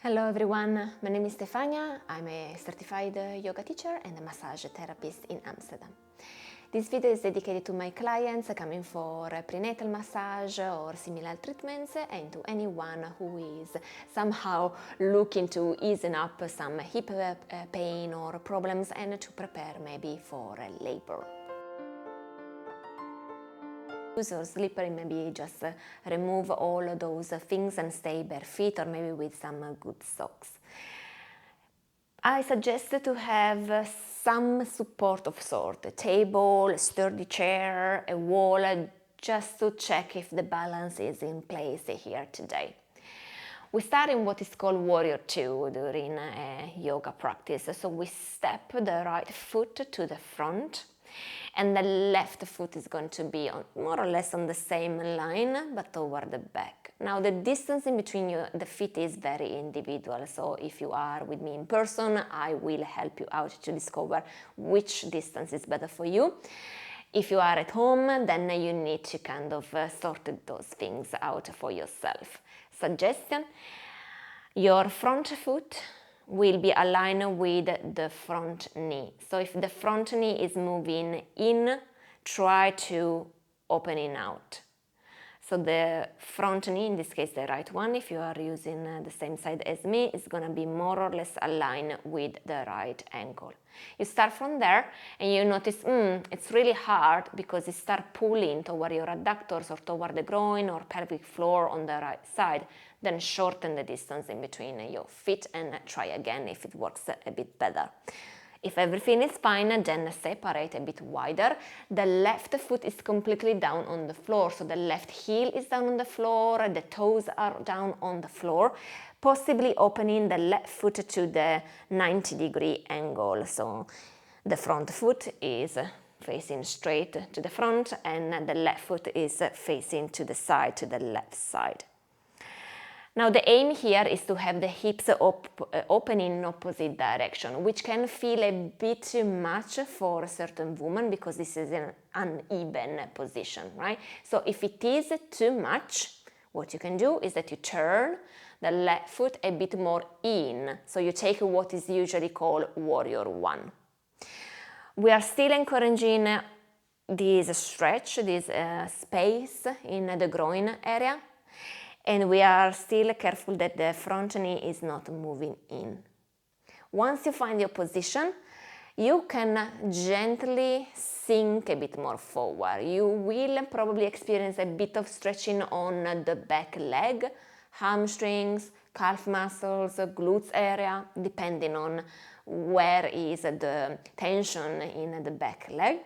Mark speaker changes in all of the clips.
Speaker 1: Hello everyone, my name is Stefania. I'm a certified yoga teacher and a massage therapist in Amsterdam. This video is dedicated to my clients coming for prenatal massage or similar treatments and to anyone who is somehow looking to easing up some hip pain or problems and to prepare maybe for labor. Or slippery, maybe just remove all those things and stay bare feet or maybe with some good socks. I suggest to have some support of sort, a table, a sturdy chair, a wall, just to check if the balance is in place here today. We start in what is called Warrior 2 during a yoga practice. So we step the right foot to the front and the left foot is going to be more or less on the same line but toward the back. Now the distance in between the feet is very individual, so if you are with me in person, I will help you out to discover which distance is better for you. If you are at home, then you need to kind of sort those things out for yourself. Suggestion: your front foot will be aligned with the front knee. So if the front knee is moving in, try to open it out. So the front knee, in this case the right one, if you are using the same side as me, is going to be more or less aligned with the right ankle. You start from there and you notice it's really hard because you start pulling toward your adductors or toward the groin or pelvic floor on the right side. Then shorten the distance in between your feet and try again if it works a bit better. If everything is fine, then separate a bit wider. The left foot is completely down on the floor, so the left heel is down on the floor, the toes are down on the floor, possibly opening the left foot to the 90-degree angle. So the front foot is facing straight to the front and the left foot is facing to the side, to the left side. Now the aim here is to have the hips opening in opposite direction, which can feel a bit too much for a certain woman because this is an uneven position, right? So if it is too much, what you can do is that you turn the left foot a bit more in. So you take what is usually called Warrior 1. We are still encouraging this stretch, this space in the groin area. And we are still careful that the front knee is not moving in. Once you find your position, you can gently sink a bit more forward. You will probably experience a bit of stretching on the back leg, hamstrings, calf muscles, glutes area, depending on where is the tension in the back leg.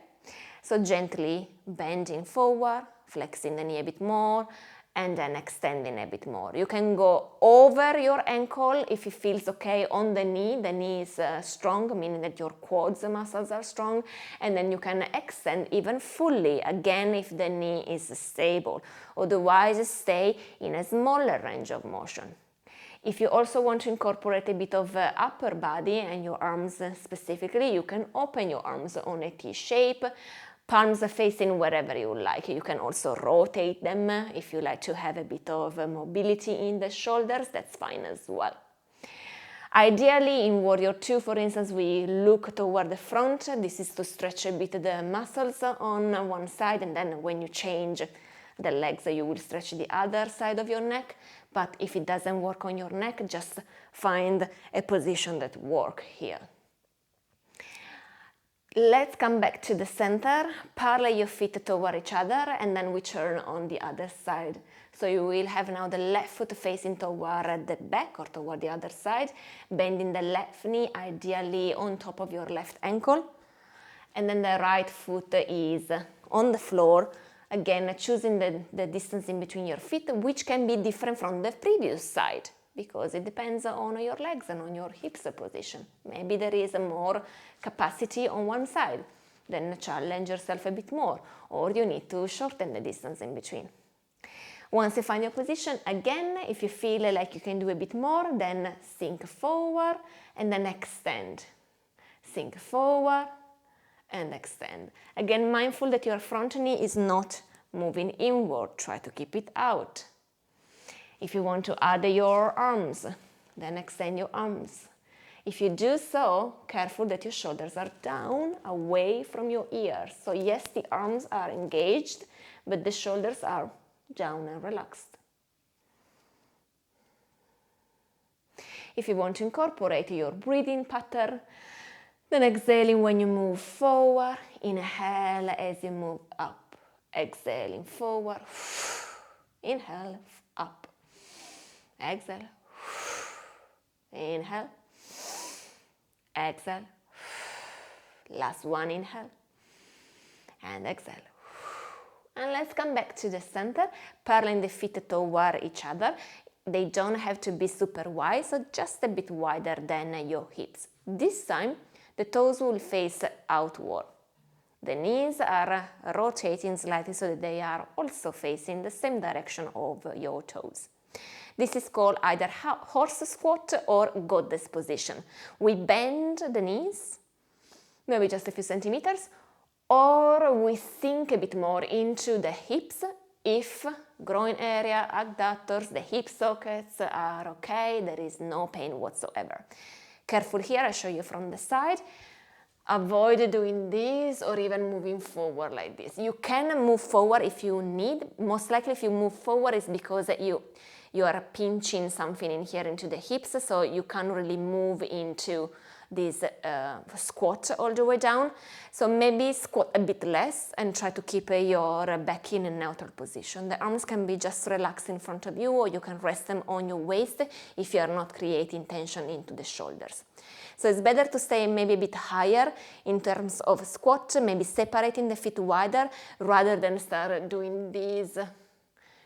Speaker 1: So gently bending forward, flexing the knee a bit more, and then extending a bit more. You can go over your ankle if it feels okay on the knee. The knee is strong, meaning that your quads muscles are strong, and then you can extend even fully, again if the knee is stable. Otherwise, stay in a smaller range of motion. If you also want to incorporate a bit of upper body and your arms specifically, you can open your arms on a T shape, palms facing wherever you like. You can also rotate them if you like to have a bit of mobility in the shoulders, that's fine as well. Ideally, in Warrior 2, for instance, we look toward the front. This is to stretch a bit the muscles on one side, and then when you change the legs, you will stretch the other side of your neck. But if it doesn't work on your neck, just find a position that works here. Let's come back to the center, parallel your feet toward each other, and then we turn on the other side. So you will have now the left foot facing toward the back or toward the other side, bending the left knee ideally on top of your left ankle, and then the right foot is on the floor, again choosing the distance in between your feet, which can be different from the previous side, because it depends on your legs and on your hips position. Maybe there is more capacity on one side, then challenge yourself a bit more, or you need to shorten the distance in between. Once you find your position, again, if you feel like you can do a bit more, then sink forward and then extend. Sink forward and extend. Again, mindful that your front knee is not moving inward. Try to keep it out. If you want to add your arms, Then extend your arms. If you do so, careful that your shoulders are down, away from your ears. So yes, the arms are engaged, but the shoulders are down and relaxed. If you want to incorporate your breathing pattern, then exhaling when you move forward, inhale as you move up, exhaling forward, inhale, up, exhale, inhale, exhale, last one, inhale, and exhale. And let's come back to the center, paralleling the feet toward each other. They don't have to be super wide, so just a bit wider than your hips. This time, the toes will face outward. The knees are rotating slightly so that they are also facing the same direction of your toes. This is called either horse squat or goddess position. We bend the knees, maybe just a few centimeters, or we sink a bit more into the hips if groin area, adductors, the hip sockets are okay, there is no pain whatsoever. Careful here, I show you from the side. Avoid doing this or even moving forward like this. You can move forward if you need. Most likely if you move forward it's because you are pinching something in here into the hips, so you can't really move into this squat all the way down. So maybe squat a bit less and try to keep your back in a neutral position. The arms can be just relaxed in front of you, or you can rest them on your waist if you are not creating tension into the shoulders. So it's better to stay maybe a bit higher in terms of squat, maybe separating the feet wider rather than start doing this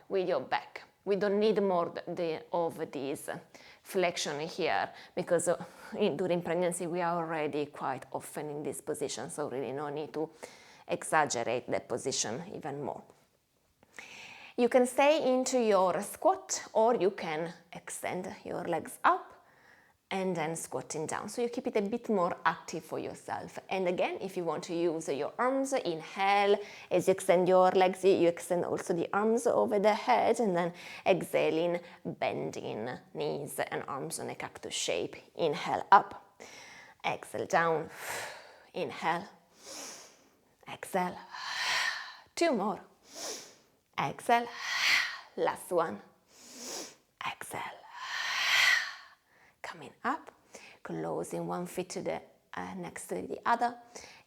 Speaker 1: with your back. We don't need more of this flexion here because during pregnancy we are already quite often in this position, so really no need to exaggerate the position even more. You can stay into your squat or you can extend your legs up and then squatting down. So you keep it a bit more active for yourself. And again, if you want to use your arms, inhale. As you extend your legs, you extend also the arms over the head, and then exhaling, bending knees and arms in a cactus shape. Inhale up, exhale down, inhale, exhale, two more, exhale, last one, exhale. Coming up, closing one foot to the next to the other.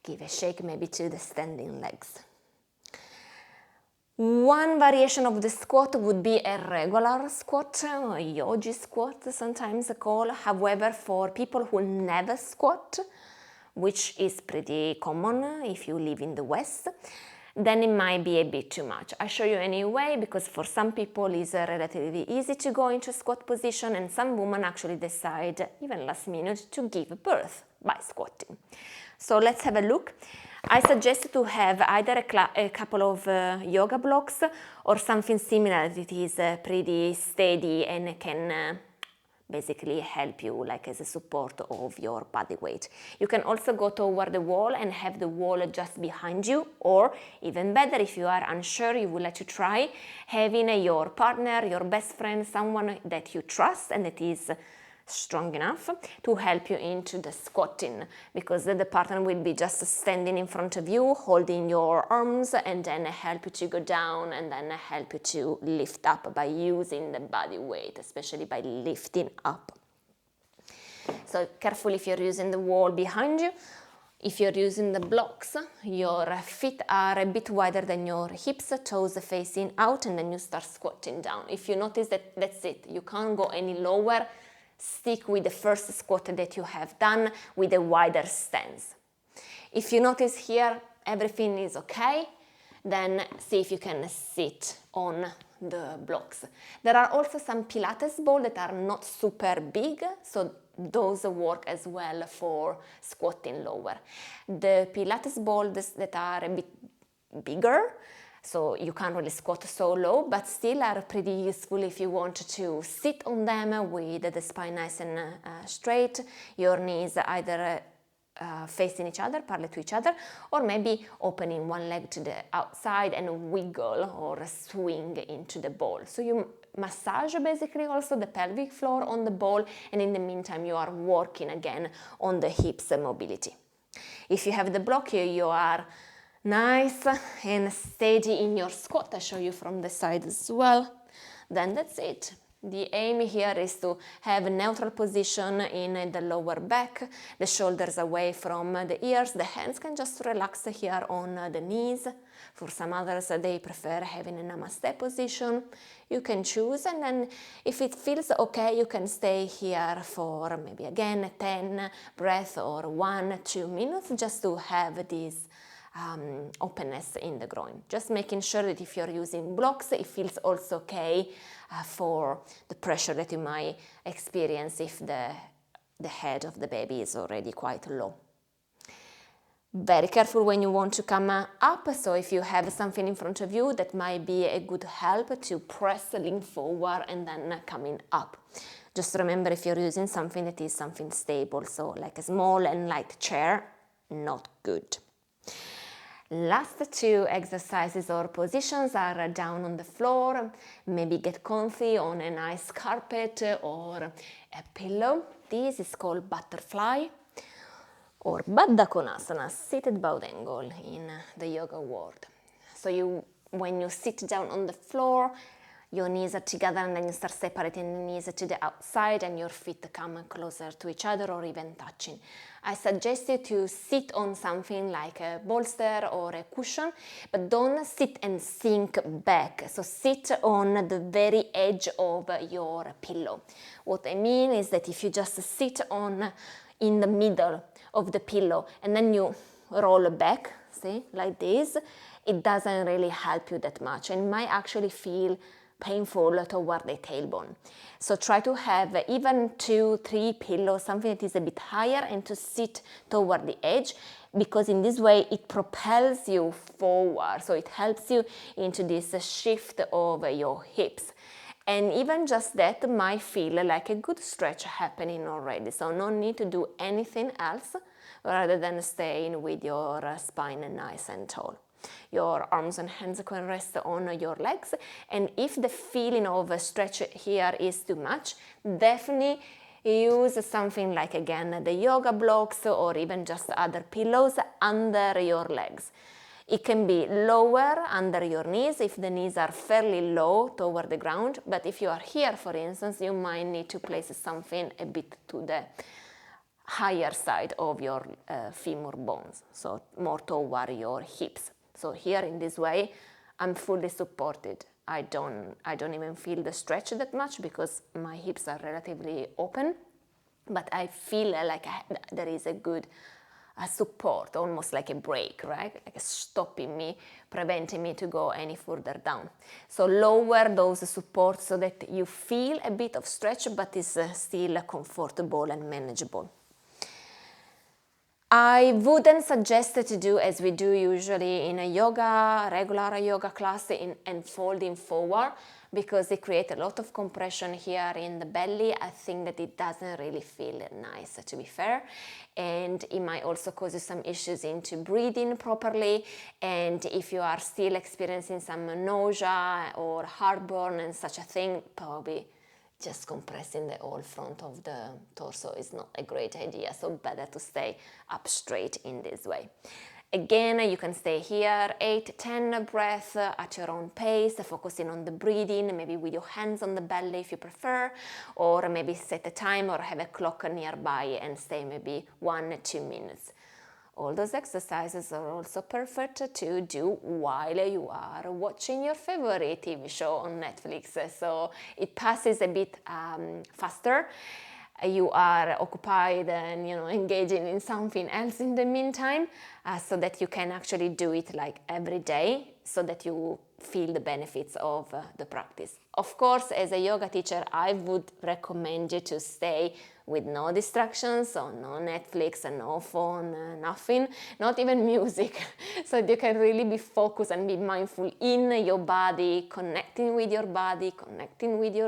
Speaker 1: Give a shake maybe to the standing legs. One variation of the squat would be a regular squat, or yogi squat sometimes called. However, for people who never squat, which is pretty common if you live in the West, then it might be a bit too much. I show you anyway because for some people it's relatively easy to go into squat position, and some women actually decide, even last minute, to give birth by squatting. So let's have a look. I suggest to have either a couple of yoga blocks or something similar that is pretty steady and can basically help you like as a support of your body weight. You can also go toward the wall and have the wall just behind you, or even better, if you are unsure, you would like to try having your partner, your best friend, someone that you trust and that is strong enough to help you into the squatting, because the partner will be just standing in front of you, holding your arms, and then help you to go down and then help you to lift up by using the body weight, especially by lifting up. So careful if you're using the wall behind you. If you're using the blocks, your feet are a bit wider than your hips, toes facing out, and then you start squatting down. If you notice that that's it, you can't go any lower, stick with the first squat that you have done with a wider stance. If you notice here everything is okay, then see if you can sit on the blocks. There are also some Pilates balls that are not super big, so those work as well for squatting lower. The Pilates balls that are a bit bigger, so you can't really squat so low, but still are pretty useful if you want to sit on them with the spine nice and straight, your knees either facing each other, parallel to each other, or maybe opening one leg to the outside and wiggle or swing into the ball. So you massage basically also the pelvic floor on the ball, and in the meantime you are working again on the hips mobility. If you have the block here, you are nice and steady in your squat. I show you from the side as well. Then that's it. The aim here is to have a neutral position in the lower back, the shoulders away from the ears, the hands can just relax here on the knees. For some others, they prefer having a namaste position. You can choose, and then if it feels okay, you can stay here for maybe again 10 breaths or 1-2 minutes just to have this openness in the groin. Just making sure that if you're using blocks, it feels also okay for the pressure that you might experience if the head of the baby is already quite low. Very careful when you want to come up, so if you have something in front of you, that might be a good help to press, lean forward and then coming up. Just remember, if you're using something that is something stable, so like a small and light chair, not good. Last two exercises or positions are down on the floor. Maybe get comfy on a nice carpet or a pillow. This is called butterfly or Baddha Konasana, seated bowed angle in the yoga world. So when you sit down on the floor, your knees are together and then you start separating the knees to the outside and your feet come closer to each other or even touching. I suggest you to sit on something like a bolster or a cushion, but don't sit and sink back. So sit on the very edge of your pillow. What I mean is that if you just sit in the middle of the pillow and then you roll back, see, like this, it doesn't really help you that much and might actually feel painful toward the tailbone. So try to have even 2-3 pillows, something that is a bit higher, and to sit toward the edge, because in this way it propels you forward. So it helps you into this shift of your hips. And even just that might feel like a good stretch happening already. So no need to do anything else rather than staying with your spine nice and tall. Your arms and hands can rest on your legs, and if the feeling of a stretch here is too much, definitely use something like, again, the yoga blocks or even just other pillows under your legs. It can be lower under your knees if the knees are fairly low toward the ground, but if you are here, for instance, you might need to place something a bit to the higher side of your femur bones, so more toward your hips. So here in this way, I'm fully supported. I don't even feel the stretch that much because my hips are relatively open, but I feel like there is a good support, almost like a brake, right? Like stopping me, preventing me to go any further down. So lower those supports so that you feel a bit of stretch, but it's still comfortable and manageable. I wouldn't suggest to do as we do usually in a regular yoga class and folding forward, because it creates a lot of compression here in the belly. I think that it doesn't really feel nice, to be fair, and it might also cause you some issues into breathing properly. And if you are still experiencing some nausea or heartburn and such a thing, probably just compressing the whole front of the torso is not a great idea, so better to stay up straight in this way. Again, you can stay here 8-10 breaths at your own pace, focusing on the breathing, maybe with your hands on the belly if you prefer, or maybe set a time or have a clock nearby and stay maybe 1-2 minutes. All those exercises are also perfect to do while you are watching your favorite TV show on Netflix, so it passes a bit faster. You are occupied and engaging in something else in the meantime, so that you can actually do it like every day, so that you feel the benefits of the practice. Of course, as a yoga teacher, I would recommend you to stay with no distractions, so no Netflix, no phone, nothing, not even music, so you can really be focused and be mindful in your body, connecting with your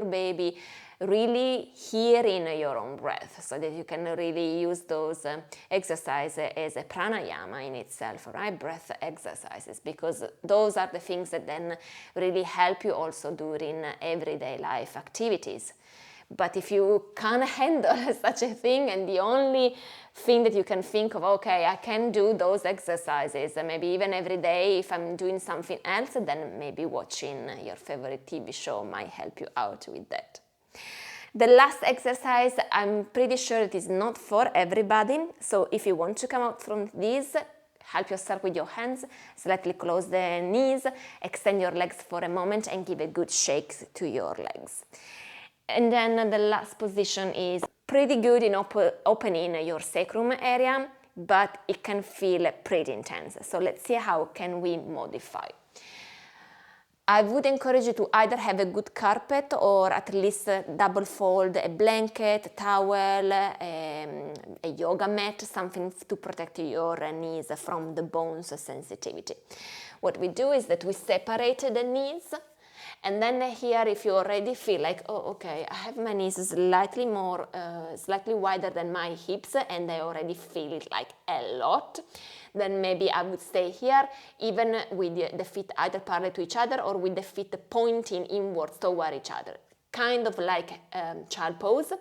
Speaker 1: baby, really hearing your own breath, so that you can really use those exercises as a pranayama in itself, right? Breath exercises, because those are the things that then really help you also during everyday life activities. But if you can't handle such a thing, and the only thing that you can think of, okay, I can do those exercises, and maybe even every day if I'm doing something else, then maybe watching your favorite TV show might help you out with that. The last exercise, I'm pretty sure it is not for everybody, so if you want to come out from this, help yourself with your hands, slightly close the knees, extend your legs for a moment and give a good shake to your legs. And then the last position is pretty good in opening your sacrum area, but it can feel pretty intense. So let's see how can we modify. I would encourage you to either have a good carpet or at least double fold a blanket, a towel, a yoga mat, something to protect your knees from the bones sensitivity. What we do is that we separate the knees, and then here if you already feel like, oh okay, I have my knees slightly wider than my hips and I already feel it like a lot, then maybe I would stay here even with the feet either parallel to each other or with the feet pointing inwards toward each other. Kind of like child pose,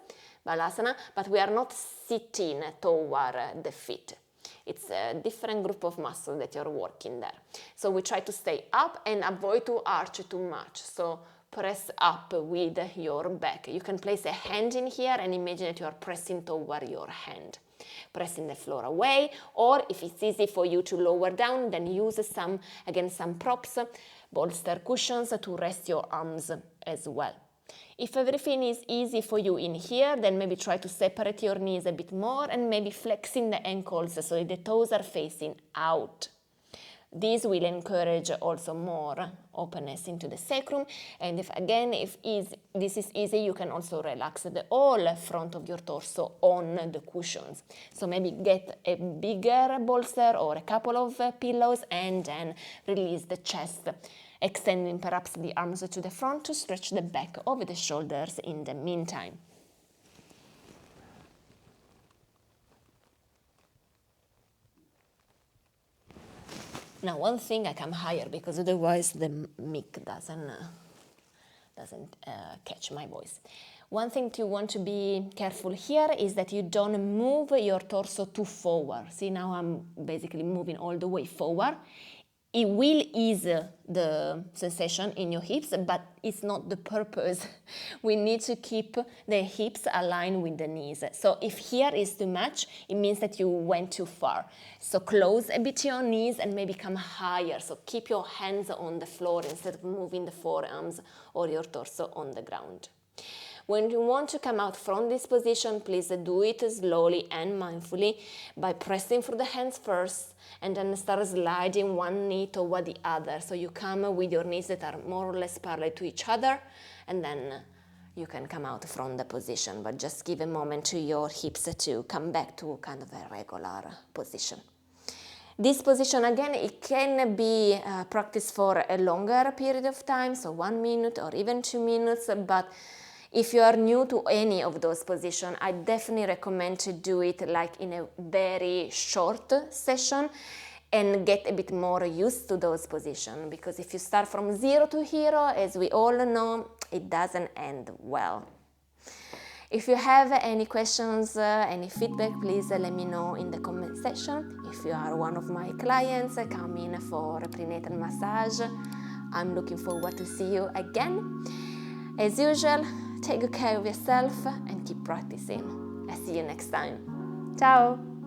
Speaker 1: balasana, but we are not sitting toward the feet. It's a different group of muscles that you're working there. So we try to stay up and avoid to arch too much. So press up with your back. You can place a hand in here and imagine that you are pressing toward your hand. Pressing the floor away, or if it's easy for you to lower down, then use some props, bolster cushions to rest your arms as well. If everything is easy for you in here, then maybe try to separate your knees a bit more and maybe flexing the ankles so that the toes are facing out. This will encourage also more openness into the sacrum, and if this is easy, you can also relax the whole front of your torso on the cushions. So maybe get a bigger bolster or a couple of pillows and then release the chest, extending perhaps the arms to the front to stretch the back of the shoulders in the meantime. Now, one thing, I come higher because otherwise the mic doesn't catch my voice. One thing you want to be careful here is that you don't move your torso too forward. See, now I'm basically moving all the way forward. It will ease the sensation in your hips, but it's not the purpose. We need to keep the hips aligned with the knees. So if here is too much, it means that you went too far. So close a bit your knees and maybe come higher. So keep your hands on the floor instead of moving the forearms or your torso on the ground. When you want to come out from this position, please do it slowly and mindfully by pressing through the hands first and then start sliding one knee toward the other. So you come with your knees that are more or less parallel to each other, and then you can come out from the position. But just give a moment to your hips to come back to kind of a regular position. This position, again, it can be practiced for a longer period of time, so 1 minute or even 2 minutes, but if you are new to any of those positions, I definitely recommend to do it like in a very short session and get a bit more used to those positions, because if you start from 0 to hero, as we all know, it doesn't end well. If you have any questions, any feedback, please let me know in the comment section. If you are one of my clients, come in for a prenatal massage. I'm looking forward to see you again. As usual, take good care of yourself and keep practicing. I'll see you next time. Ciao!